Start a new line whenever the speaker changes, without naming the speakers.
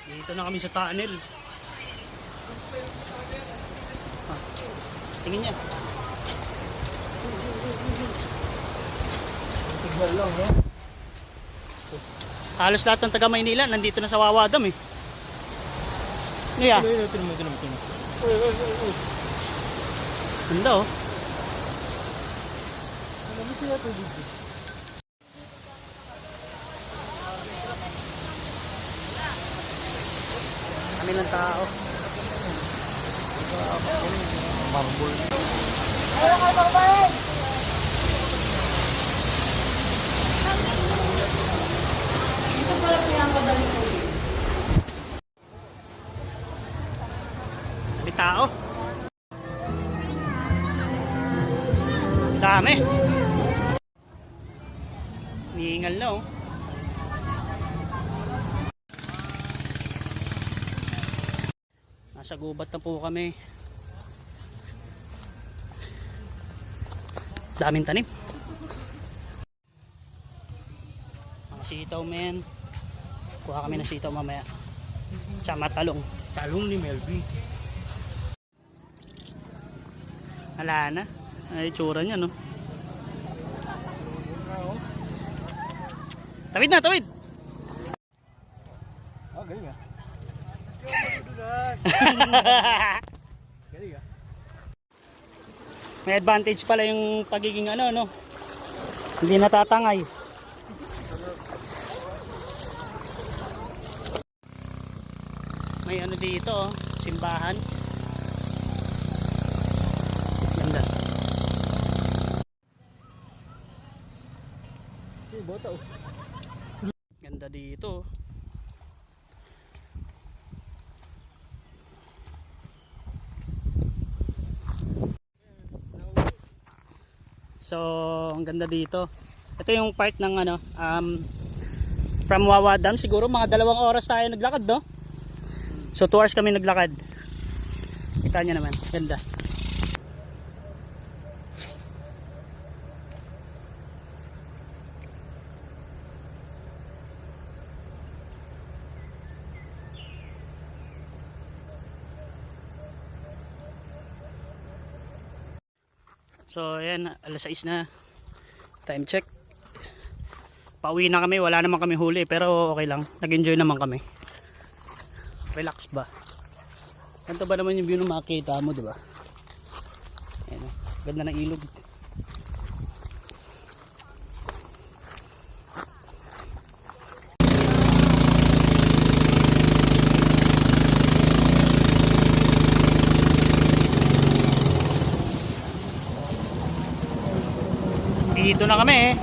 Dito na kami sa tunnel. Tingin niya.
Tignan lang, no?
Halos lahat ng taga Maynila nandito na sa Wawadam eh. Niya.
Tinan mo.
Ganda oh.
Alam mo siya tubig.
Kami ng tao.
Marble.
Kami tao. Dami. Niingal na oh. Nasa gubat na po kami. Daming tanim. Mga sitaw men. Kuha kami ng sitaw mamaya. Tsaka talong.
Talong ni Melvin.
Wala na. Ay, tsura niya no. Tawid na, tawid.
Ah, galing ah. Galing ah.
May advantage pala yung pagiging ano no. Hindi natatangay. May ano dito oh, simbahan. Ganda.
Bota oh.
Ganda dito. So, ang ganda dito. Ito yung part ng ano, from Wawadam, siguro mga 2 oras tayo naglakad, no? So 2 hours kami naglakad. Kita niyo naman, ganda. So ayan, alas 6 na. Time check. Pauwi na kami, wala naman kami huli pero okay lang. Nag-enjoy naman kami. Relax ba? Ganito ba naman yung view na makikita mo, di ba? Ayan, ganda ng ilog. Dito na kami eh.